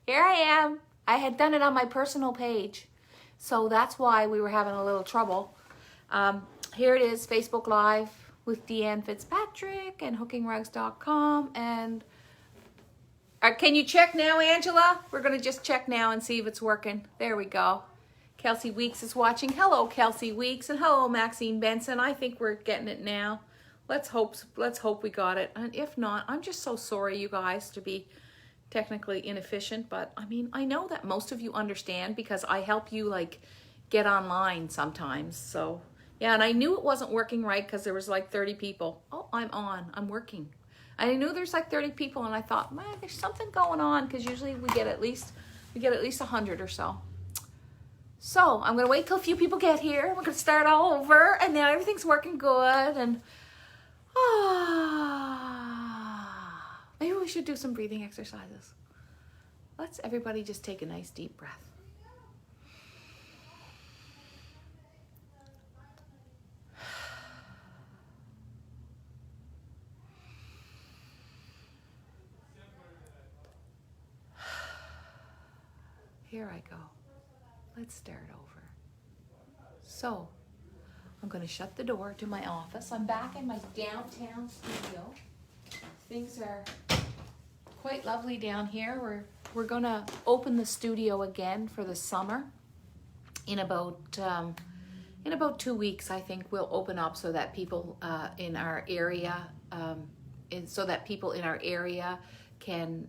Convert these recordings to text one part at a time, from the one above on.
Here I am. I had done it on my personal page. So that's why we were having a little trouble. Here it is, Facebook Live with Deanne Fitzpatrick and hookingrugs.com. And can you check now, Angela? We're going to just check now and see if it's working. There we go. Kelsey Weeks is watching. Hello, Kelsey Weeks. And hello, Maxine Benson. I think we're getting it now. Let's hope we got it. And if not, I'm just so sorry, you guys, to be technically inefficient. But I mean, I know that most of you understand because I help you like get online sometimes. So yeah, and I knew it wasn't working right because there was like 30 people. Oh, I'm on. I'm working. I knew there's like 30 people, and I thought, man, there's something going on because usually we get at least 100 or so. So I'm gonna wait till a few people get here. We're gonna start all over, and now everything's working good. And maybe we should do some breathing exercises. Let's everybody just take a nice deep breath. Here I go. Let's start over. So, I'm going to shut the door to my office. I'm back in my downtown studio. Things are quite lovely down here. We're going to open the studio again for the summer. In about 2 weeks, I think we'll open up so that people in our area can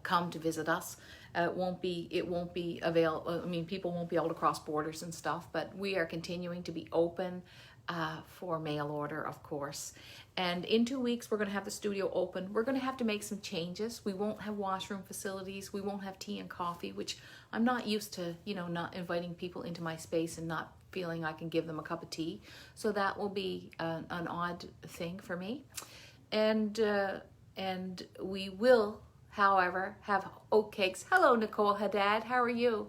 come to visit us. It won't be available. I mean, people won't be able to cross borders and stuff, but we are continuing to be open for mail order, of course. And in 2 weeks, we're going to have the studio open. We're going to have to make some changes. We won't have washroom facilities. We won't have tea and coffee, which I'm not used to, not inviting people into my space and not feeling I can give them a cup of tea. So that will be an odd thing for me. And we will, however, have oat cakes. Hello, Nicole Haddad. How are you?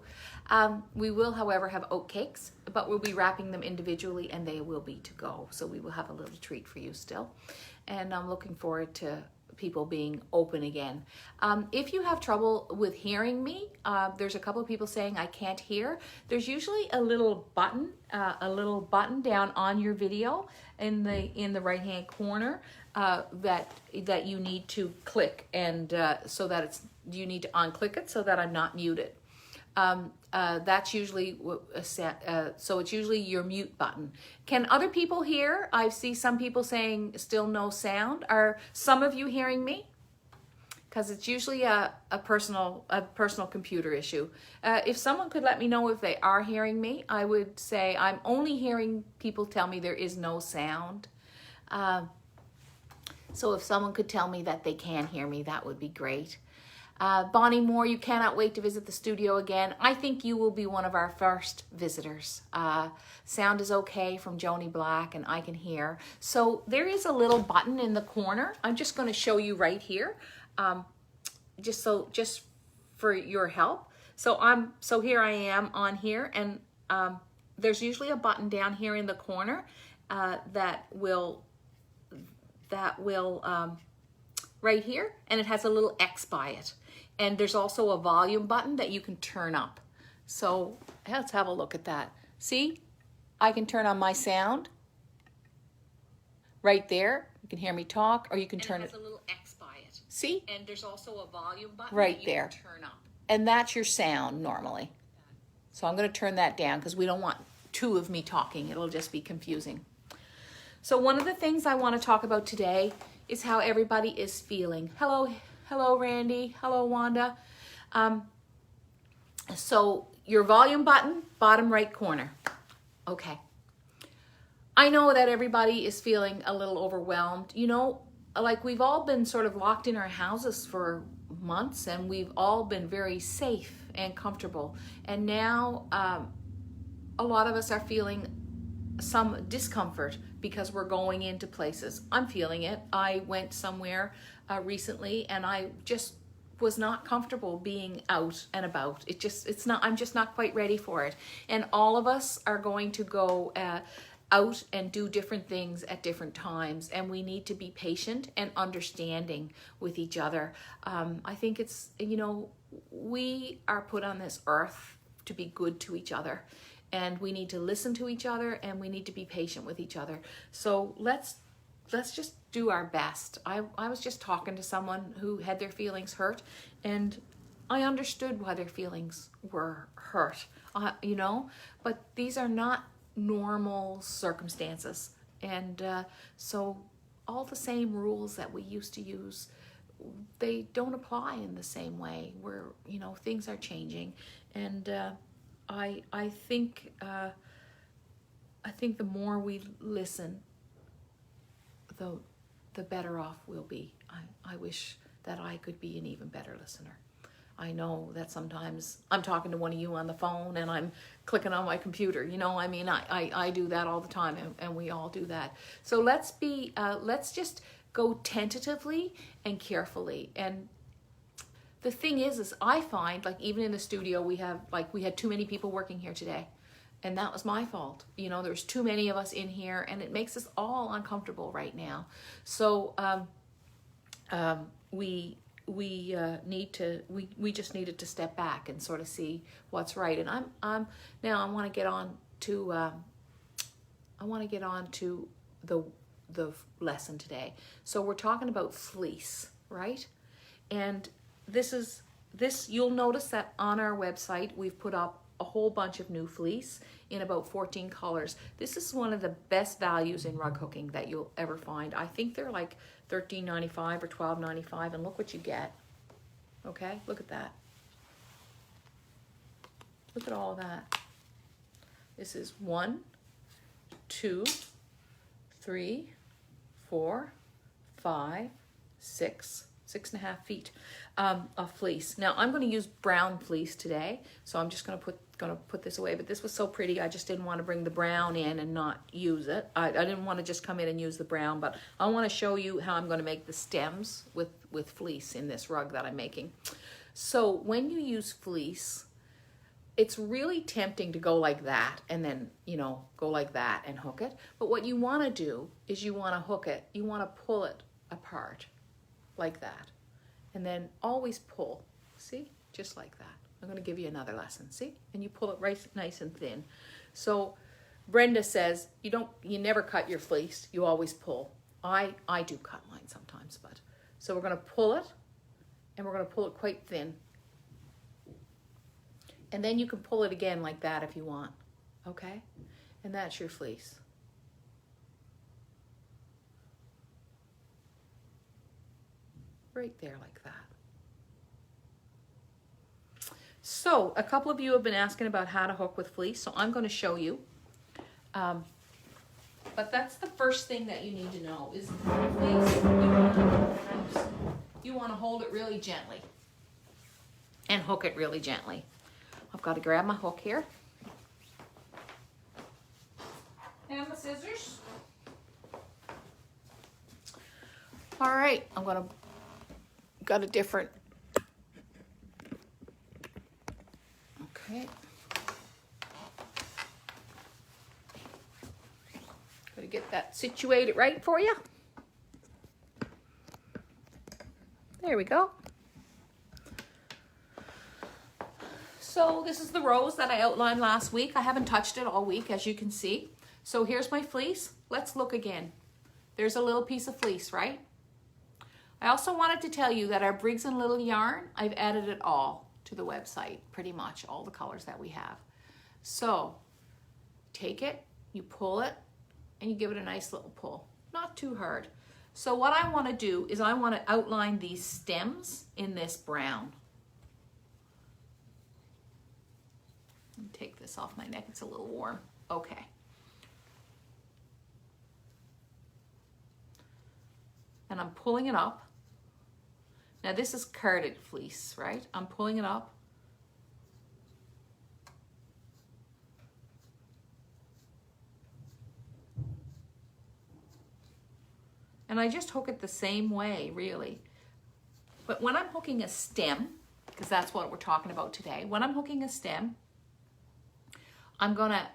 We will, however, have oat cakes, but we'll be wrapping them individually and they will be to go. So we will have a little treat for you still. And I'm looking forward to people being open again. If you have trouble with hearing me, there's a couple of people saying I can't hear. There's usually a little button down on your video in the right hand corner that you need to click, and so that you need to unclick it so that I'm not muted. That's usually so it's usually your mute button. Can other people hear? I see some people saying still no sound. Are some of you hearing me? Because it's usually a personal computer issue. If someone could let me know if they are hearing me, I would say I'm only hearing people tell me there is no sound. So if someone could tell me that they can hear me, that would be great. Bonnie Moore, you cannot wait to visit the studio again. I think you will be one of our first visitors. Sound is okay from Joni Black, and I can hear. So there is a little button in the corner. I'm just going to show you right here, just for your help. So here I am on here, and there's usually a button down here in the corner that will right here, and it has a little X by it. And there's also a volume button that you can turn up. So let's have a look at that. See, I can turn on my sound right there. You can hear me talk, or you can turn it. It has a little X by it. See? And there's also a volume button right that you there. Can turn up. And that's your sound normally. So I'm going to turn that down because we don't want two of me talking. It'll just be confusing. So one of the things I want to talk about today is how everybody is feeling. Hello, Randy. Hello, Wanda. So your volume button, bottom right corner. Okay. I know that everybody is feeling a little overwhelmed. Like we've all been sort of locked in our houses for months, and we've all been very safe and comfortable. And now a lot of us are feeling some discomfort because we're going into places. I'm feeling it. I went somewhere recently, and I just was not comfortable being out and about. I'm just not quite ready for it. And all of us are going to go out and do different things at different times, and we need to be patient and understanding with each other. I think it's, you know, we are put on this earth to be good to each other, and we need to listen to each other, and we need to be patient with each other. So let's just do our best. I was just talking to someone who had their feelings hurt, and I understood why their feelings were hurt, you know, but these are not normal circumstances. And so all the same rules that we used to use, they don't apply in the same way, where, you know, things are changing. And I think the more we listen, the better off we'll be. I wish that I could be an even better listener. I know that sometimes I'm talking to one of you on the phone and I'm clicking on my computer. You know, I mean, I do that all the time, and we all do that. So let's just go tentatively and carefully. And the thing is I find, like, even in the studio, we had too many people working here today. And that was my fault. You know, there's too many of us in here, and it makes us all uncomfortable right now. So we just needed to step back and sort of see what's right. And I want to get on to the lesson today. So we're talking about fleece, right? And this you'll notice that on our website we've put up a whole bunch of new fleece in about 14 colors. This is one of the best values in rug hooking that you'll ever find. I think they're like $13.95 or $12.95, and look what you get. Okay, look at that. Look at all of that. This is 1, 2, 3, 4, 5, 6.5 feet of fleece. Now I'm going to use brown fleece today, so I'm just going to put this away. But this was so pretty, I just didn't want to bring the brown in and not use it. I didn't want to just come in and use the brown, but I want to show you how I'm going to make the stems with fleece in this rug that I'm making. So when you use fleece, it's really tempting to go like that and then, you know, go like that and hook it. But what you want to do is you want to hook it, you want to pull it apart like that, and then always pull. See, just like that. I'm going to give you another lesson. See, and you pull it right nice and thin. So Brenda says you never cut your fleece, you always pull. I do cut mine sometimes, but so we're going to pull it, and we're going to pull it quite thin, and then you can pull it again like that if you want. Okay, and that's your fleece. Right there like that. So a couple of you have been asking about how to hook with fleece, so I'm going to show you. But that's the first thing that you need to know is fleece, you want to hold it really gently and hook it really gently. I've got to grab my hook here and the scissors. All right, got a different, okay. Gotta get that situated right for you. There we go. So this is the rose that I outlined last week. I haven't touched it all week, as you can see. So here's my fleece. Let's look again. There's a little piece of fleece, right? I also wanted to tell you that our Briggs & Little yarn, I've added it all to the website, pretty much all the colors that we have. So take it, you pull it, and you give it a nice little pull. Not too hard. So what I want to do is I want to outline these stems in this brown. Take this off my neck, it's a little warm. Okay. And I'm pulling it up. Now this is carded fleece, right? I'm pulling it up. And I just hook it the same way, really. But when I'm hooking a stem, because that's what we're talking about today, when I'm hooking a stem, I'm gonna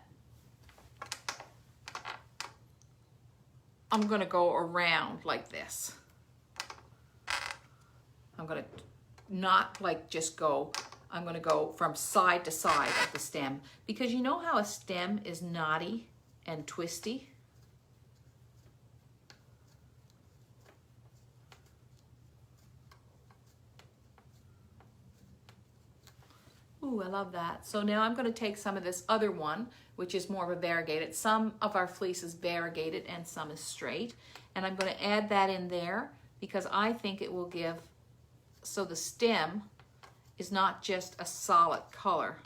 I'm gonna go around like this. I'm gonna not like just go, I'm gonna go from side to side of the stem, because you know how a stem is knotty and twisty? Ooh, I love that. So now I'm gonna take some of this other one, which is more of a variegated. Some of our fleece is variegated and some is straight. And I'm gonna add that in there because I think it will give, so the stem is not just a solid color.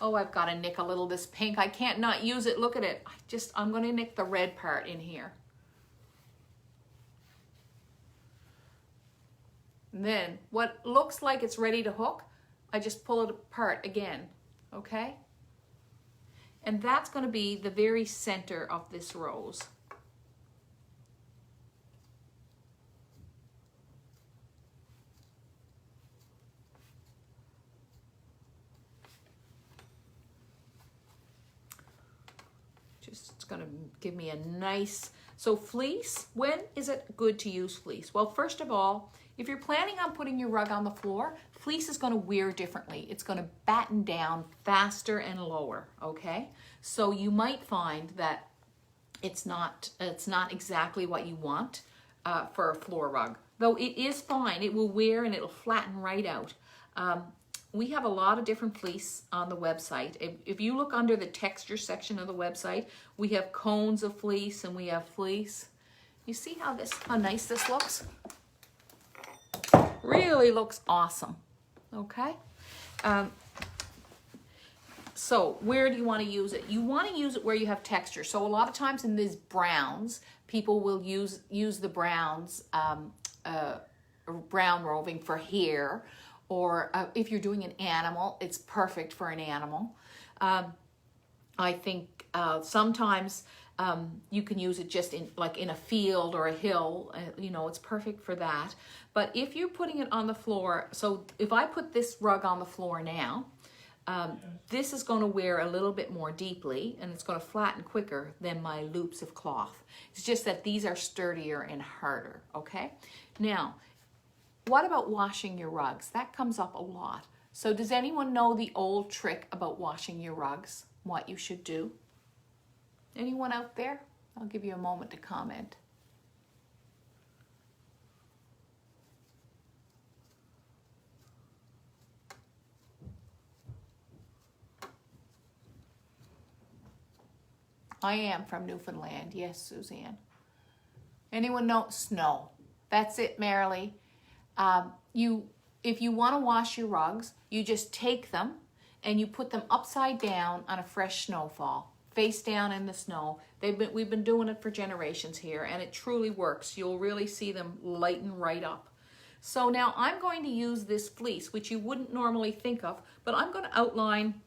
Oh, I've got to nick a little of this pink. I can't not use it. Look at it. I'm going to nick the red part in here. And then what looks like it's ready to hook, I just pull it apart again, okay? And that's going to be the very center of this rose. It's going to give me a nice, so fleece, when is it good to use fleece? Well, first of all, if you're planning on putting your rug on the floor, fleece is going to wear differently. It's going to batten down faster and lower, okay? So you might find that it's not exactly what you want for a floor rug, though it is fine. It will wear and it'll flatten right out. We have a lot of different fleece on the website. If you look under the texture section of the website, we have cones of fleece and we have fleece. You see how nice this looks? Really looks awesome, okay? So where do you want to use it? You want to use it where you have texture. So a lot of times in these browns, people will use the browns, brown roving for hair, or if you're doing an animal, it's perfect for an animal. I think sometimes you can use it just in a field or a hill, you know, it's perfect for that. But if you're putting it on the floor, so if I put this rug on the floor now, this is going to wear a little bit more deeply and it's going to flatten quicker than my loops of cloth. It's just that these are sturdier and harder, okay? Now, what about washing your rugs? That comes up a lot. So does anyone know the old trick about washing your rugs? What you should do? Anyone out there? I'll give you a moment to comment. I am from Newfoundland. Yes, Suzanne. Anyone know? Snow. That's it, Marilee. If you want to wash your rugs, you just take them and you put them upside down on a fresh snowfall, face down in the snow. We've been doing it for generations here, and it truly works. You'll really see them lighten right up. So now I'm going to use this fleece, which you wouldn't normally think of, but I'm going to outline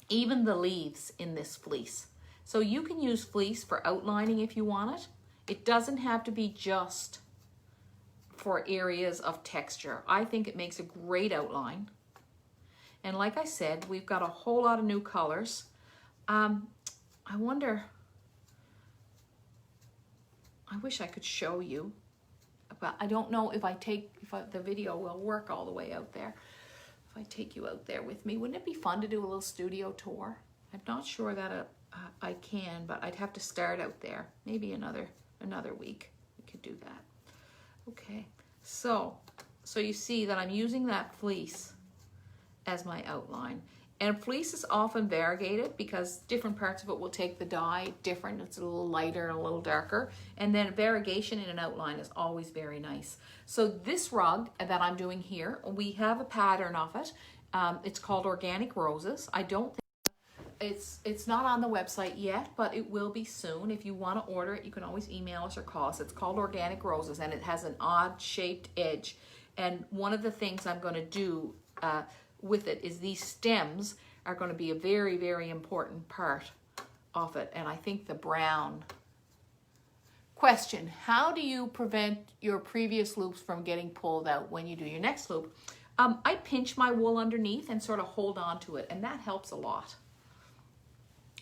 even the leaves in this fleece. So you can use fleece for outlining if you want it. It doesn't have to be just for areas of texture. I think it makes a great outline. And like I said, we've got a whole lot of new colors. I wonder, I wish I could show you, but I don't know if the video will work all the way out there. If I take you out there with me, wouldn't it be fun to do a little studio tour? I'm not sure that I can, but I'd have to start out there. Maybe another week we could do that. Okay, so you see that I'm using that fleece as my outline. And fleece is often variegated because different parts of it will take the dye different. It's a little lighter and a little darker. And then variegation in an outline is always very nice. So this rug that I'm doing here, we have a pattern of it. It's called Organic Roses. I don't think it's not on the website yet, but it will be soon. If you want to order it, you can always email us or call us. It's called Organic Roses, and it has an odd shaped edge. And one of the things I'm going to do with it is these stems are going to be a very, very important part of it. And I think the brown. Question: how do you prevent your previous loops from getting pulled out when you do your next loop? I pinch my wool underneath and sort of hold on to it, and that helps a lot.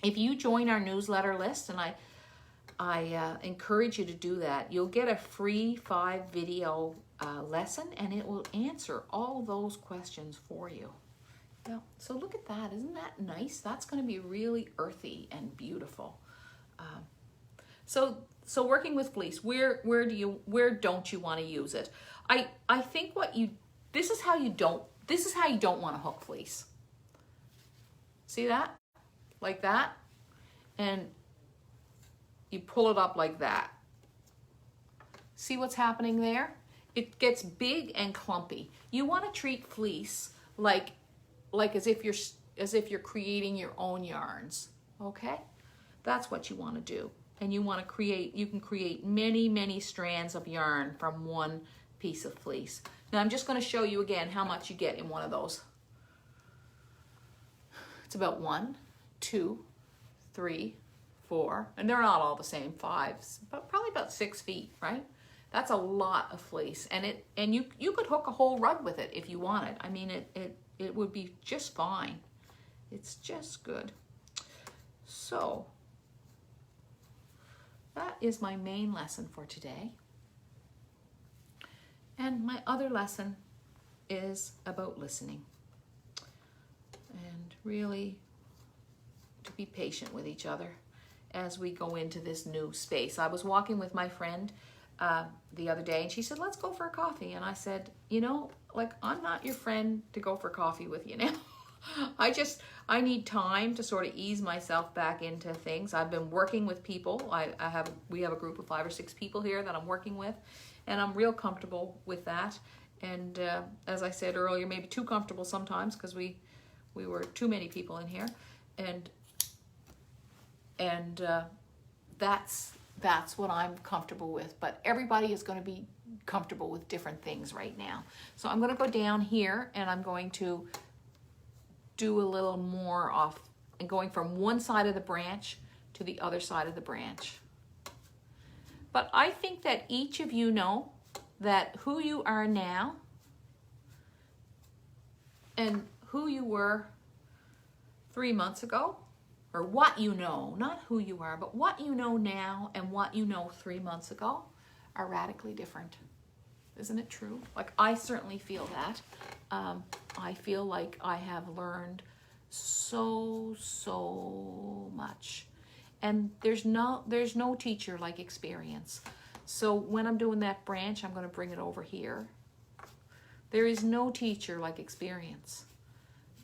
If you join our newsletter list, and I encourage you to do that. You'll get a free 5-video lesson, and it will answer all those questions for you. Yeah. So look at that. Isn't that nice? That's going to be really earthy and beautiful. So working with fleece, where don't you want to use it? I think this is how you don't want to hook fleece. See that? Like that. And you pull it up like that. See what's happening there? It gets big and clumpy. You want to treat fleece like as if you're creating your own yarns. Okay? That's what you want to do. And you can create many, many strands of yarn from one piece of fleece. Now I'm just going to show you again how much you get in one of those. It's about 1, 2, 3, 4, and they're not all the same, 5s, but probably about 6 feet, right? That's a lot of fleece, and you could hook a whole rug with it if you wanted. I mean, it would be just fine. It's just good. So that is my main lesson for today. And my other lesson is about listening and really to be patient with each other as we go into this new space. I was walking with my friend the other day, and she said, let's go for a coffee. And I said, I'm not your friend to go for coffee with you now. I need time to sort of ease myself back into things. I've been working with people. We have a group of 5 or 6 people here that I'm working with, and I'm real comfortable with that. And as I said earlier, maybe too comfortable sometimes because we were too many people in here, and that's what I'm comfortable with. But everybody is going to be comfortable with different things right now. So I'm going to go down here, and I'm going to do a little more off and going from one side of the branch to the other side of the branch. But I think that each of you know that who you are now and who you were 3 months ago, or what you know, not who you are, but what you know now and what you know 3 months ago are radically different. Isn't it true? Like, I certainly feel that. I feel like I have learned so much. And there's no teacher like experience. So when I'm doing that branch, I'm going to bring it over here. There is no teacher like experience.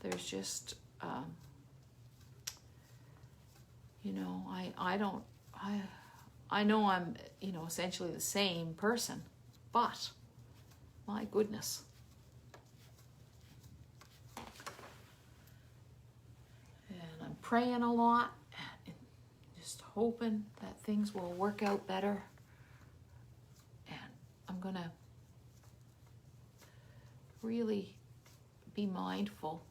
There's just, I know I'm, essentially the same person, but my goodness. And I'm praying a lot and just hoping that things will work out better. And I'm going to really be mindful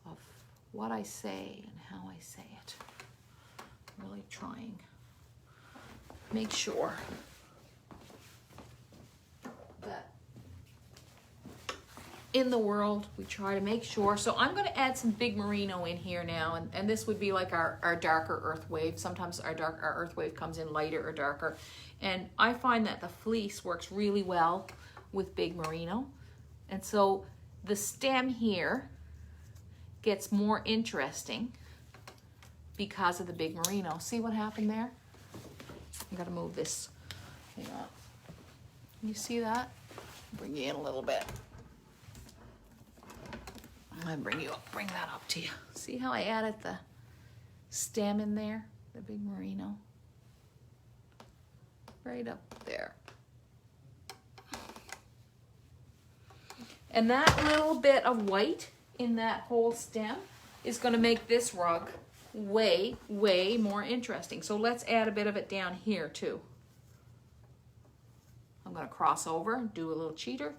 of what I say and how I say it. Really trying to make sure that in the world we try to make sure. So I'm going to add some big merino in here now, and this would be like our darker earth wave. Sometimes our earth wave comes in lighter or darker, and I find that the fleece works really well with big merino. And so the stem here gets more interesting because of the big merino. See what happened there? I gotta move this. Hang on. Can you see that? Bring you in a little bit. I'm gonna bring that up to you. See how I added the stem in there? The big merino. Right up there. And that little bit of white in that whole stem is going to make this rug way more interesting. So let's add a bit of it down here too. I'm going to cross over and do a little cheater.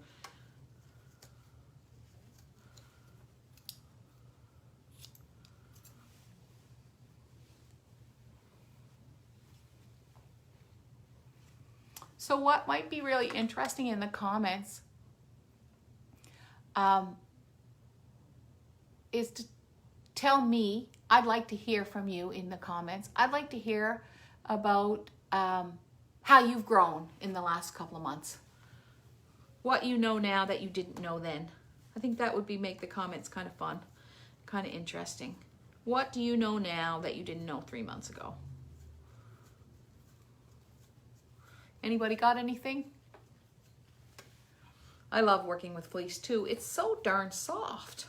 So what might be really interesting in the comments is to tell me. I'd like to hear from you in the comments. I'd like to hear about how you've grown in the last couple of months. What you know now that you didn't know then. I think that would make the comments kind of fun, kind of interesting. What do you know now that you didn't know 3 months ago? Anybody got anything? I love working with fleece too. It's so darn soft.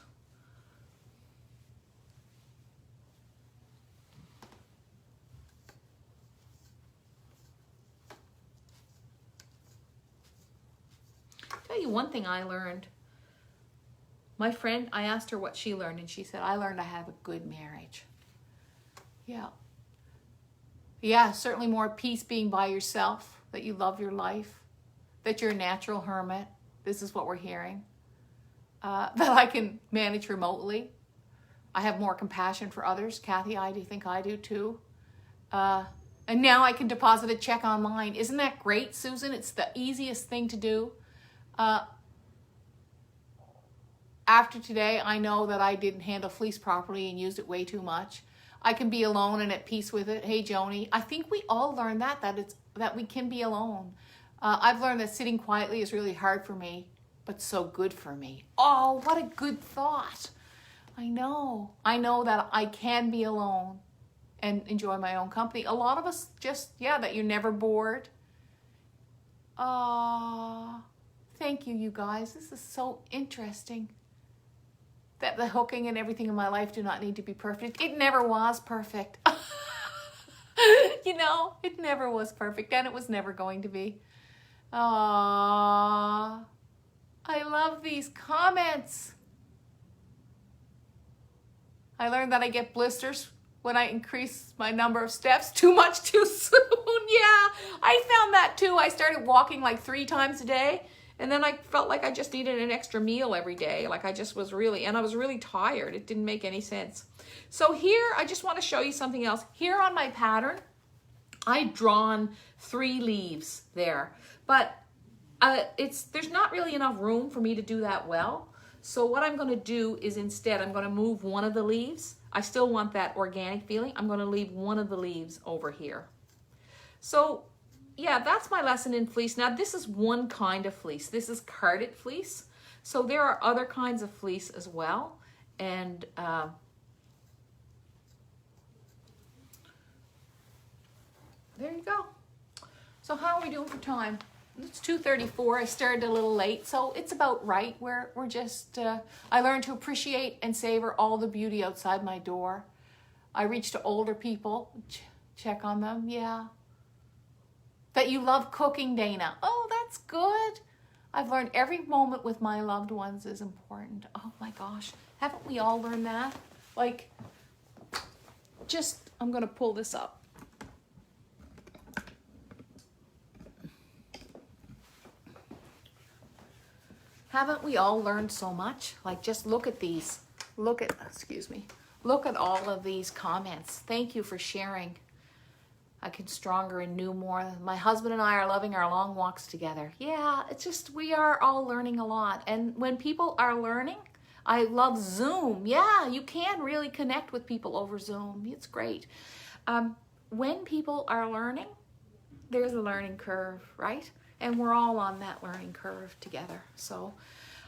Tell you one thing I learned. My friend, I asked her what she learned, and she said, I learned I have a good marriage. Yeah. Yeah, certainly more peace being by yourself, that you love your life, that you're a natural hermit. This is what we're hearing. That I can manage remotely. I have more compassion for others. Kathy, I do think I do too. And now I can deposit a check online. Isn't that great, Susan? It's the easiest thing to do. After today, I know that I didn't handle fleece properly and used it way too much. I can be alone and at peace with it. Hey, Joni, I think we all learned that we can be alone. I've learned that sitting quietly is really hard for me, but so good for me. Oh, what a good thought. I know that I can be alone and enjoy my own company. A lot of us just, that you're never bored. Thank you, you guys. This is so interesting. That the hooking and everything in my life do not need to be perfect. It never was perfect. It never was perfect, and it was never going to be. I love these comments. I learned that I get blisters when I increase my number of steps too much too soon. Yeah, I found that too. I started walking like 3 times a day. And then I felt like I just needed an extra meal every day. Like I was really tired. It didn't make any sense. So here, I just want to show you something else. Here on my pattern, I've drawn 3 leaves there. But there's not really enough room for me to do that well. So what I'm going to do is instead, I'm going to move one of the leaves. I still want that organic feeling. I'm going to leave one of the leaves over here. So yeah, that's my lesson in fleece. Now, this is one kind of fleece. This is carded fleece. So there are other kinds of fleece as well. And there you go. So how are we doing for time? It's 2:34. I started a little late, so it's about right. We're just, I learned to appreciate and savor all the beauty outside my door. I reach to older people, check on them, yeah. That you love cooking, Dana. Oh, that's good. I've learned every moment with my loved ones is important. Oh my gosh. Haven't we all learned that? Like, I'm going to pull this up. Haven't we all learned so much? Like, just look at these. Look at all of these comments. Thank you for sharing. I can stronger and knew more. My husband and I are loving our long walks together. Yeah, it's just, we are all learning a lot. And when people are learning, I love Zoom. Yeah, you can really connect with people over Zoom. It's great. When people are learning, there's a learning curve, right? And we're all on that learning curve together. So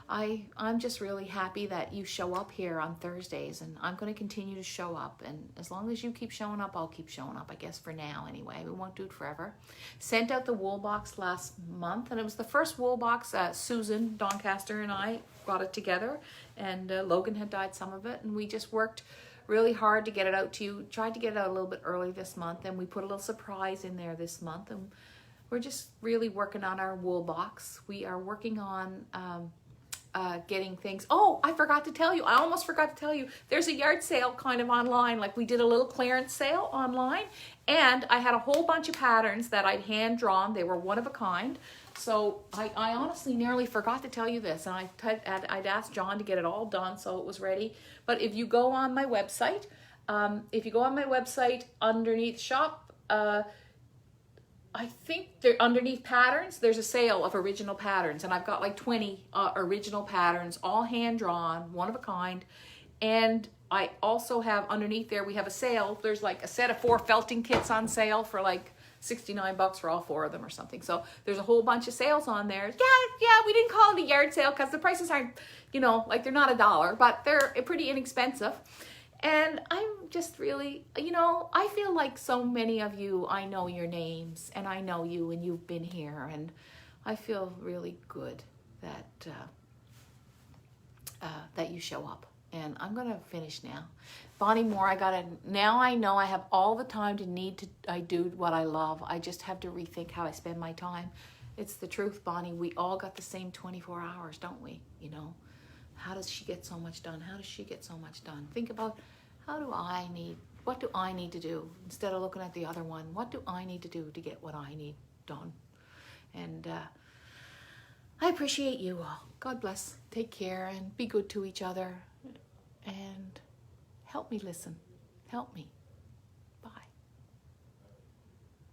I'm just really happy that you show up here on Thursdays, and I'm going to continue to show up. And as long as you keep showing up, I'll keep showing up, I guess, for now anyway. We won't do it forever. Sent out the wool box last month, and it was the first wool box. Susan Doncaster and I got it together, and Logan had dyed some of it, and we just worked really hard to get it out to you. Tried to get it out a little bit early this month, and we put a little surprise in there this month, and we're just really working on our wool box. We are working on getting things. Oh, I forgot to tell you. I almost forgot to tell you. There's a yard sale kind of online. Like, we did a little clearance sale online, and I had a whole bunch of patterns that I'd hand drawn. They were one of a kind. So I honestly nearly forgot to tell you this, and I'd asked John to get it all done so it was ready. But if you go on my website, underneath shop, I think underneath patterns, there's a sale of original patterns, and I've got like 20 original patterns, all hand drawn, one of a kind, and I also have underneath there, we have a sale. There's like a set of 4 felting kits on sale for like $69 for all 4 of them or something. So there's a whole bunch of sales on there. Yeah, we didn't call it a yard sale because the prices aren't, you know, like they're not $1, but they're pretty inexpensive. And I'm just really, you know, I feel like so many of you, I know your names and I know you and you've been here, and I feel really good that that you show up. And I'm gonna finish now. Bonnie Moore, now I know I have all the time I do what I love. I just have to rethink how I spend my time. It's the truth, Bonnie. We all got the same 24 hours, don't we? You know, how does she get so much done? How does she get so much done? Think about what do I need to do? Instead of looking at the other one, what do I need to do to get what I need done? And I appreciate you all. God bless. Take care and be good to each other. And help me listen. Help me.